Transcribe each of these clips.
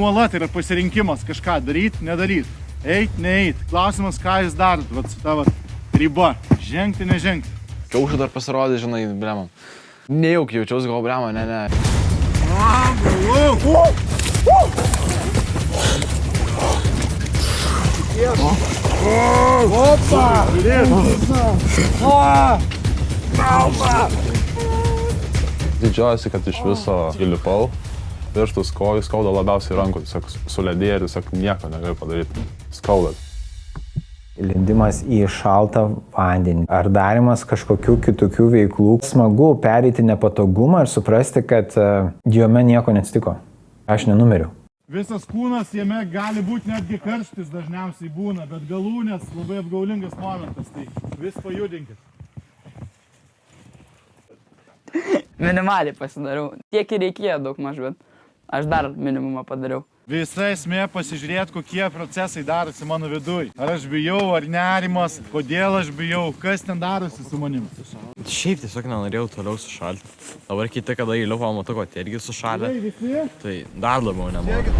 nuolat yra pasirinkimas kažką daryt, nedaryt. Eit, neeit. Klausimas, ką jūs darot, vat su ta riba. Žengti, nežengti. Kaušų dar pasirodė, žinai, blemam. Nejauk jaučiausi, gal blemam, ne. Didžiuojasi, kad iš viso įlipau. Virštus kojų skauda labiausiai rankų. Tiesiog suledėja ir tiesiog nieko negaliu padaryti. Skauda. Lindimas į šaltą vandenį ar darimas kažkokių kitokių veiklų. Smagu pereiti nepatogumą ir suprasti, kad jome nieko neatsitiko. Aš nenumiriu. Visas kūnas jame gali būti netgi karštis dažniausiai būna, bet galūnės labai apgaulingas momentas, tai vis pajudinkit. Minimaliai pasidariau. Tiek ir reikėjo daug maž, bet aš dar minimumą padariau. Visa esmė pasižiūrėti, kokie procesai darosi mano viduj. Ar aš bijau, ar nerimas, kodėl aš bijau, kas ten darosi su manim. Šiaip tiesiog nenorėjau toliau sušalti. Dabar kiti, kada įliupo, matau, kad irgi sušalė. Tai dar labiau nenoriu.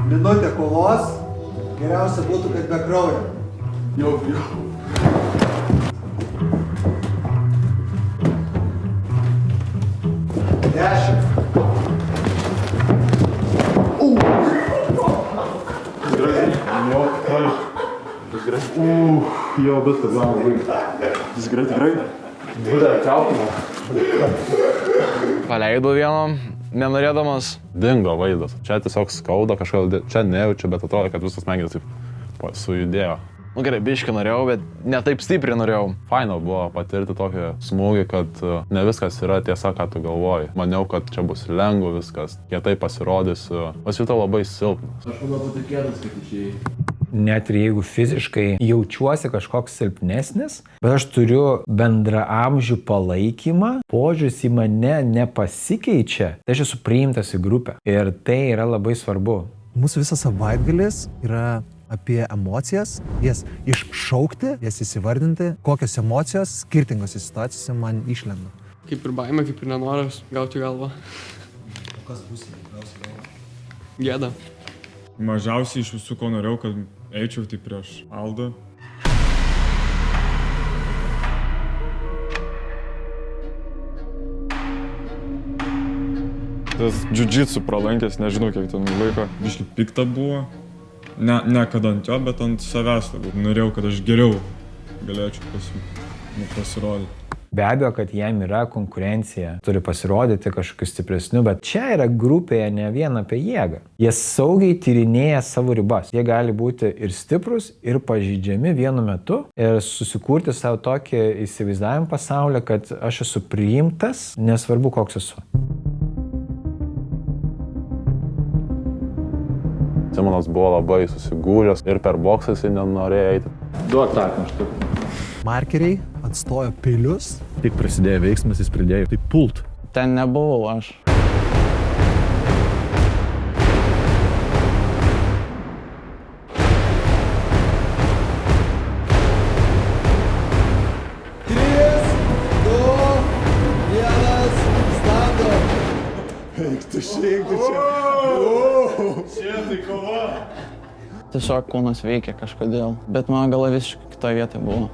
Minutė kovos, geriausia būtų, kad be kraujo. Jau. 10. Jo, viskas, galima baigti. Viskas tikrai? Paleidau vieną, nenorėdamas. Dingo vaizdas. Čia tiesiog skauda, kažką čia nejaučiu, bet atrodo, kad visas smegenis taip sujudėjo. Nu gerai, biškį norėjau, bet ne taip stipriai norėjau. Faina buvo patirti tokį smūgį, kad ne viskas yra tiesa, ką tu galvoji. Maniau, kad čia bus lengva viskas, kietai pasirodysiu. Pasijutau labai silpnas. Aš buvau patikėtas, kad išėjai. Net ir jeigu fiziškai jaučiuosi kažkoks silpnesnis, bet aš turiu bendraamžių palaikymą, požiūris į mane nepasikeičia, tai aš esu priimtas į grupę. Ir tai yra labai svarbu. Mūsų visas savaitgalis yra apie emocijas, jas iššaukti, jas įsivardinti, kokios emocijos skirtingose situacijose man išlenda. Kaip ir baimė, kaip ir nenoras gauti galvą. O kas bus, gausi galvą? Gėda. Mažiausiai iš visų, ko norėjau, kad eičiau tai prieš Aldą. Tas džiudžitsu pralankęs, nežinau kiek ten laiko. Biškai pikta buvo. Ne kad ant jo, bet ant savęs labiau. Norėjau, kad aš geriau galėčiau pasirodyti. Be abejo, kad jam yra konkurencija, turi pasirodyti kažkokiu stipresniu, bet čia yra grupėje ne vien apie jėgą. Jie saugiai tyrinėja savo ribas. Jie gali būti ir stiprus, ir pažeidžiami vienu metu ir susikurti savo tokį įsivaizdavimą pasaulio, kad aš esu priimtas, nesvarbu koks esu. Simonas buvo labai susigūžęs ir per boksą jisai nenorėjo eiti. Duok tą kažkaip. Markeriai atstojo peilius. Tik prasidėjo veiksmas, jis pridėjo. Tai pult. Ten nebuvau aš. Tiesiog kūnas veikia kažkodėl, bet mano galva visiškai kitoje vietoje buvo.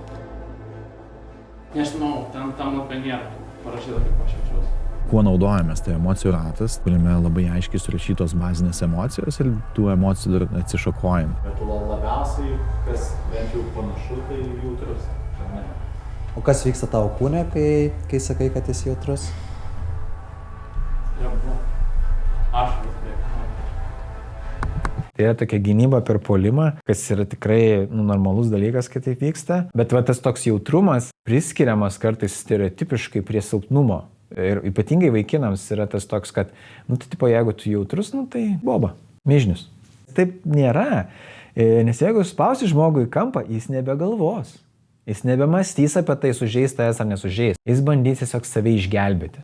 Nežinau, ten tam lapė nėra parašyta, kaip aš jaučiuosi. Kuo naudojamės, tai emocijų ratas, kuriame labai aiškiai surašytos bazinės emocijos ir tų emocijų dar atsišakojam. Bet labiausiai, kas bent jau panašu, tai jautrus. O kas vyksta tavo kūne, kai sakai, kad esi jautrus? Aš Tai yra tokia gynyba per puolimą, kas yra tikrai normalus dalykas, kai taip vyksta. Bet va, tas toks jautrumas priskiriamas kartais stereotipiškai prie silpnumo. Ir ypatingai vaikinams yra tas toks, kad, tai tipo, jeigu tu jautrus, tai boba, mižnius. Taip nėra, nes jeigu spausi žmogų į kampą, jis nebegalvos. Jis nebemastys apie tai, sužeis tavęs ar nesužeis. Jis bandys tiesiog save išgelbėti.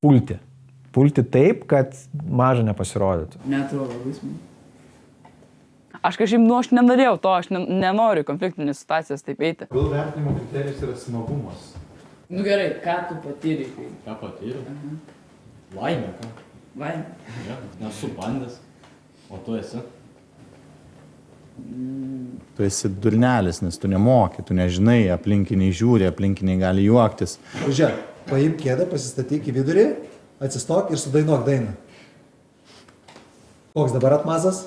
Pulti taip, kad maža nepasirodytų. Neatrodo labai smagu. Aš kažkaip, aš nenorėjau to, aš nenoriu konfliktinės situacijas taip eiti. Gal vertinimo kriterijus yra smagumas. Nu gerai, ką tu patyrei? Ką patyriau? Laimė, ką? Laimė. Ja, nesu bandęs. O tu esi? Tu esi durnelis, nes tu nemoki, tu nežinai, aplinkiniai žiūri, aplinkiniai gali juoktis. Žiūrėk, paimk kėdę, pasistatyk į vidurį, atsistok ir sudainuok dainą. Koks dabar atmazas?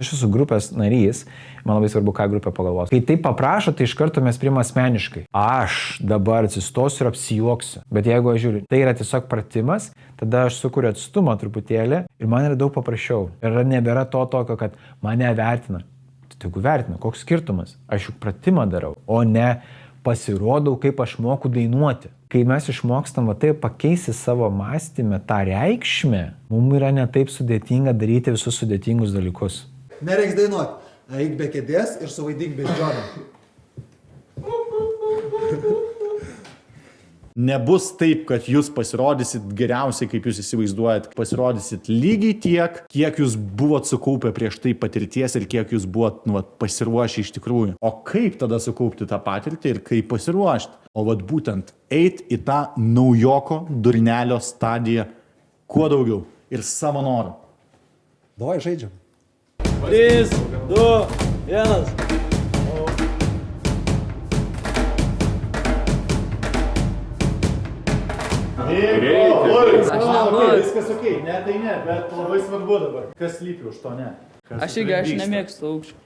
Aš esu grupės narys, man labai svarbu, ką grupė pagalvos. Kai tai paprašo, tai iš karto mes priima asmeniškai. Aš dabar atsistosiu ir apsijuoksiu. Bet jeigu aš žiūriu, tai yra tiesiog pratimas, tada aš sukuriu atstumą truputėlį ir man yra daug paprasčiau. Ir nebėra to tokio, kad mane vertina. Tai jeigu vertina, koks skirtumas? Aš juk pratimą darau, o ne pasirodau, kaip aš moku dainuoti. Kai mes išmokstam tai pakeisti savo mąstymę, tą reikšmę, mums yra ne taip sudėtinga daryti visus sudėtingus dalykus. Nereiks dainuoti. Eik be kėdės ir suvaidink be džono. Nebus taip, kad jūs pasirodysit geriausiai, kaip jūs įsivaizduojat. Pasirodysit lygiai tiek, kiek jūs buvot sukaupę prieš tai patirties ir kiek jūs buvot pasiruošę iš tikrųjų. O kaip tada sukaupti tą patirtį ir kaip pasiruošti? O vat būtent eit į tą naujoko durnelio stadiją kuo daugiau ir savo norą. Davai, žaidžiam. 3, 2, 1. Viskas ok, ne, tai ne, bet labai svarbu dabar. Kas slypi už to, ne? Aš nemėgstu aukščių.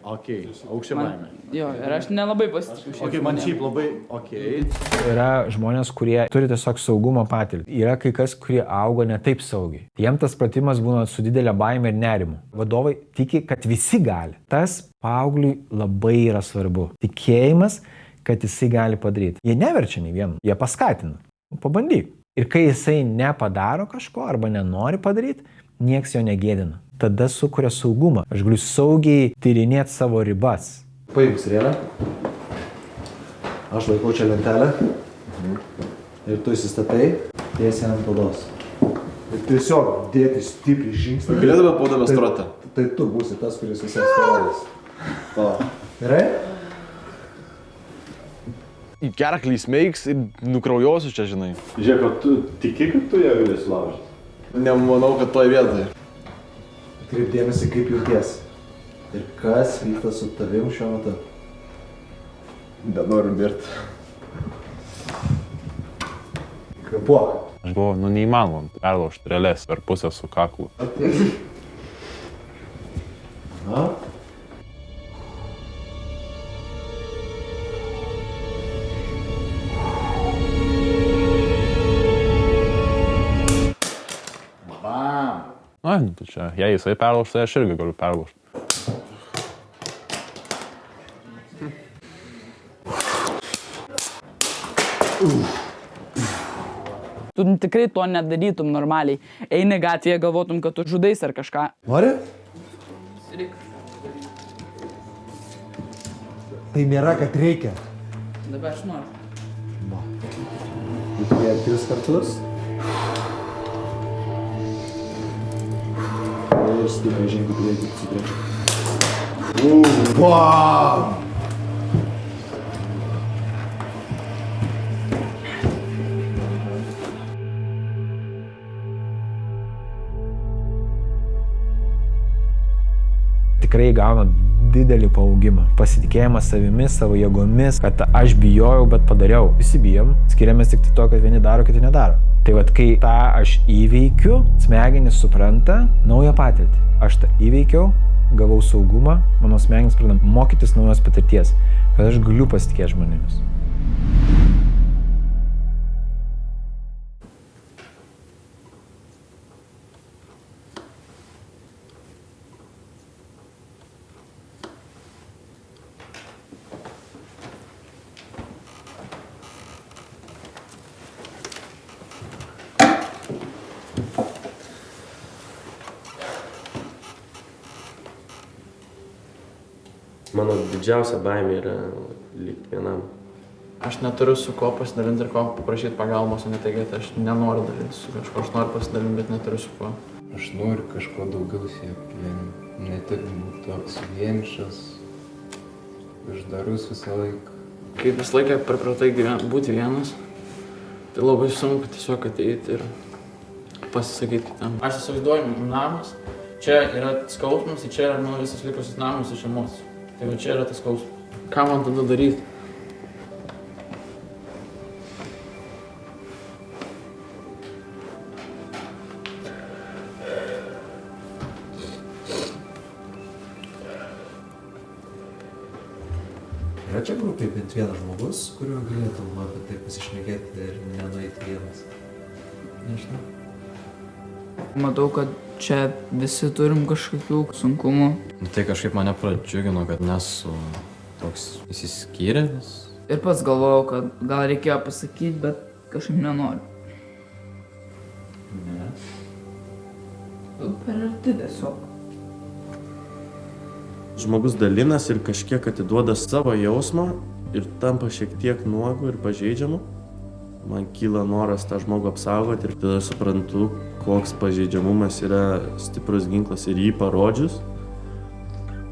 Ok, aukščio baimė. Jo, ir aš nelabai pasitikiu. Ok, man šiaip labai ok. Yra žmonės, kurie turi tiesiog saugumo patirtį. Yra kai kas, kurie augo ne taip saugiai. Jiem tas pratimas būna su didelė baimė ir nerimu. Vadovai tiki, kad visi gali. Tas paaugliui labai yra svarbu. Tikėjimas, kad jisai gali padaryti. Jie neverčia nei vieno, jie paskatina. Pabandyk. Ir kai jisai nepadaro kažko arba nenori padaryti, nieks jo negėdina. Tada sukuria saugumą. Aš galiu saugiai tyrinėti savo ribas. Paimk srėlę. Aš laikau čia lentelę. Ir tu įsistatai tiesiai ant odos. Ir tiesiog dėti stipriai žingsnį. Galėtume pademonstruoti. Tai tu būsi tas, kuris visiems parodys. To. Gerai? Į gerklį smeigs ir nukraujosiu čia, žinai. Žiūrėk, o tu tiki, kad tu ją gali sulaužyti? Nemanau, kad toj vietoj. Kreip dėmesį, kaip jautiesi. Ir kas vyksta su tavim šiuo metu. Nenoriu mirti. Kvėpuok. Aš galvoju, neįmanoma perlaužti realias per pusę su kaklu. Na? Na, tai čia, jei jisai perlaužt, tai aš irgi galiu perlaužti. Tu tikrai to nedarytum normaliai. Eini gatvėje, galvotum, kad tu žudais ar kažką. Nori? Tai nėra, kad reikia. Dabar aš noriu. Jie 3 kartus. Ir stipriai žengi priekį su priečiu. Bam! Tikrai gauna didelį paaugimą. Pasitikėjimas savimi, savo jėgomis, kad aš bijojau, bet padariau. Visi bijom, skiriamės tik to, kad vieni daro, kiti nedaro. Tai vat, kai tą aš įveikiu, smegenys supranta naują patirtį. Aš tą įveikiau, gavau saugumą, mano smegenys pradeda mokytis naujos patirties, kad aš galiu pasitikėti žmonėmis. Mano didžiausia baimė yra likti vienam. Aš neturiu su kuo pasidalinti ir ko paprašyti pagalbos, o ne tai, kad aš nenoriu dalinti su kažkuo. Aš noriu pasidalinti, bet neturiu su kuo. Aš noriu kažko daugiau siekti gyvenime. Neturi būti toks vienišas, uždarus visą laiką. Kai visą laiką pripratai būti vienas, tai labai sunku tiesiog ateiti ir pasisakyti kitam. Aš įsivaizduoju namas, čia yra skausmas, tai čia yra mano visas likusis namas iš emocijų. Tai va čia yra tas skausmas. Ką man tada daryti? Yra čia grupėje bent vienas žmogus, kuriuo galėtum apie tai pasišnekėti ir nenueiti vienas? Nežinau. Matau, kad čia visi turim kažkokių sunkumų. Tai kažkaip mane pradžiugino, kad nesu toks įsiskyręs. Ir pats galvojau, kad gal reikėjo pasakyti, bet kažkaip nenoriu. Ne. Per arti tiesiog. Žmogus dalinasi ir kažkiek atiduoda savo jausmą ir tampa šiek tiek nuogu ir pažeidžiamu. Man kyla noras tą žmogų apsaugoti ir tada suprantu, koks pažeidžiamumas yra stiprus ginklas ir jį parodžius.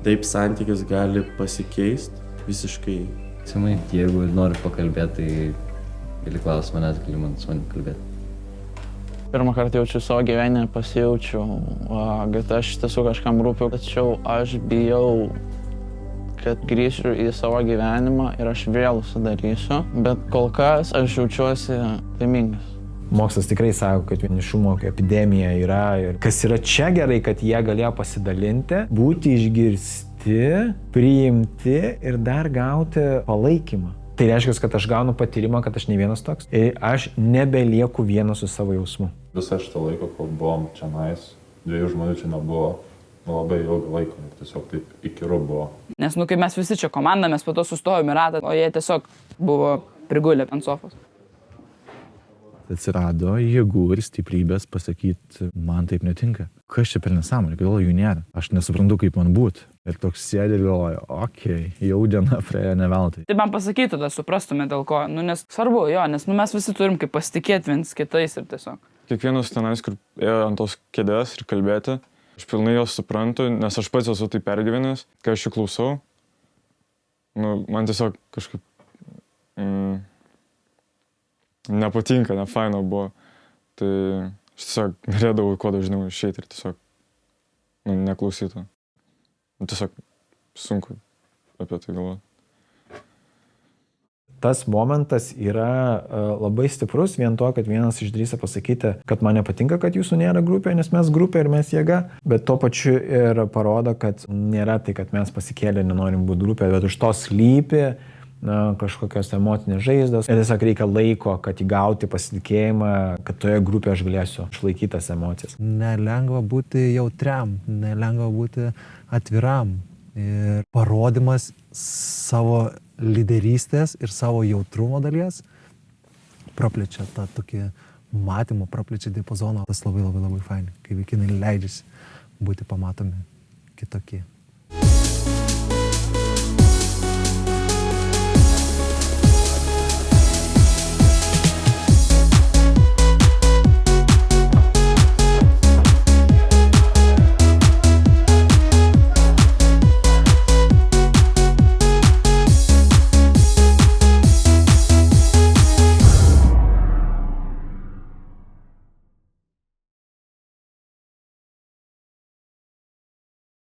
Taip santykis gali pasikeisti visiškai. Simai, jeigu nori pakalbėti, tai gali klausti manęs, gali man su manim kalbėti. Pirmą kartą jaučiu savo gyvenime, pasijaučiu, kad aš iš tiesų kažkam rūpiu, tačiau aš bijau, kad grįšiu į savo gyvenimą ir aš vėl sudarysiu, bet kol kas aš jaučiuosi laimingas. Mokslas tikrai sako, kad vienišumo epidemija yra ir kas yra čia gerai, kad jie galėjo pasidalinti, būti išgirsti, priimti ir dar gauti palaikymą. Tai reiškia, kad aš gaunu patyrimą, kad aš ne vienas toks ir aš nebelieku vienas su savo jausmu. Visą šitą laiką, kol buvom čia nais, 2 žmonių čia nebuvo labai ilgą laiką, tiesiog taip įkyru buvo. Nes, kai mes visi čia komanda, mes po to sustojom į ratą, o jie tiesiog buvo prigulę ant sofos. Atsirado jėgų ir stiprybės pasakyti, man taip netinka. Kas čia per nesąmonė, kodėl jų nėra? Aš nesuprantu, kaip man būti. Ir toks sėdė ir galvoju, okei, jau diena praėjo ne veltui. Tai man pasakyti, tada suprastume dėl ko, nes svarbu, jo, nes mes visi turim kaip pasitikėti viens kitais ir tiesiog. Kiekvienas tenais, kur ėjo ant tos kėdės ir kalbėti, aš pilnai jos suprantu, nes aš pats esu tai pergyvenęs, kai aš jų klausau. Man tiesiog kažkaip nepatinka, nefaina buvo. Tai aš tiesiog norėdavau kuo dažniau išeiti ir tiesiog neklausyti. Tiesiog sunku apie tai galvoti. Tas momentas yra labai stiprus vien to, kad vienas išdrįsta pasakyti, kad man nepatinka, kad jūsų nėra grupėje, nes mes grupė ir mes jėga, bet tuo pačiu ir parodo, kad nėra tai, kad mes pasikėlę nenorim būti grupėje, bet už to slypi kažkokios emocinės žaizdos ir tiesiog reikia laiko, kad įgauti pasitikėjimą, kad toje grupėje aš galėsiu išlaikyti tas emocijas. Nelengva būti jautriam, nelengva būti atviram ir parodimas savo lyderystės ir savo jautrumo dalies praplečia tą tokį matymą, praplečia diapazoną. Tas labai fainai, kai vaikinai leidžiasi būti pamatomi kitokie.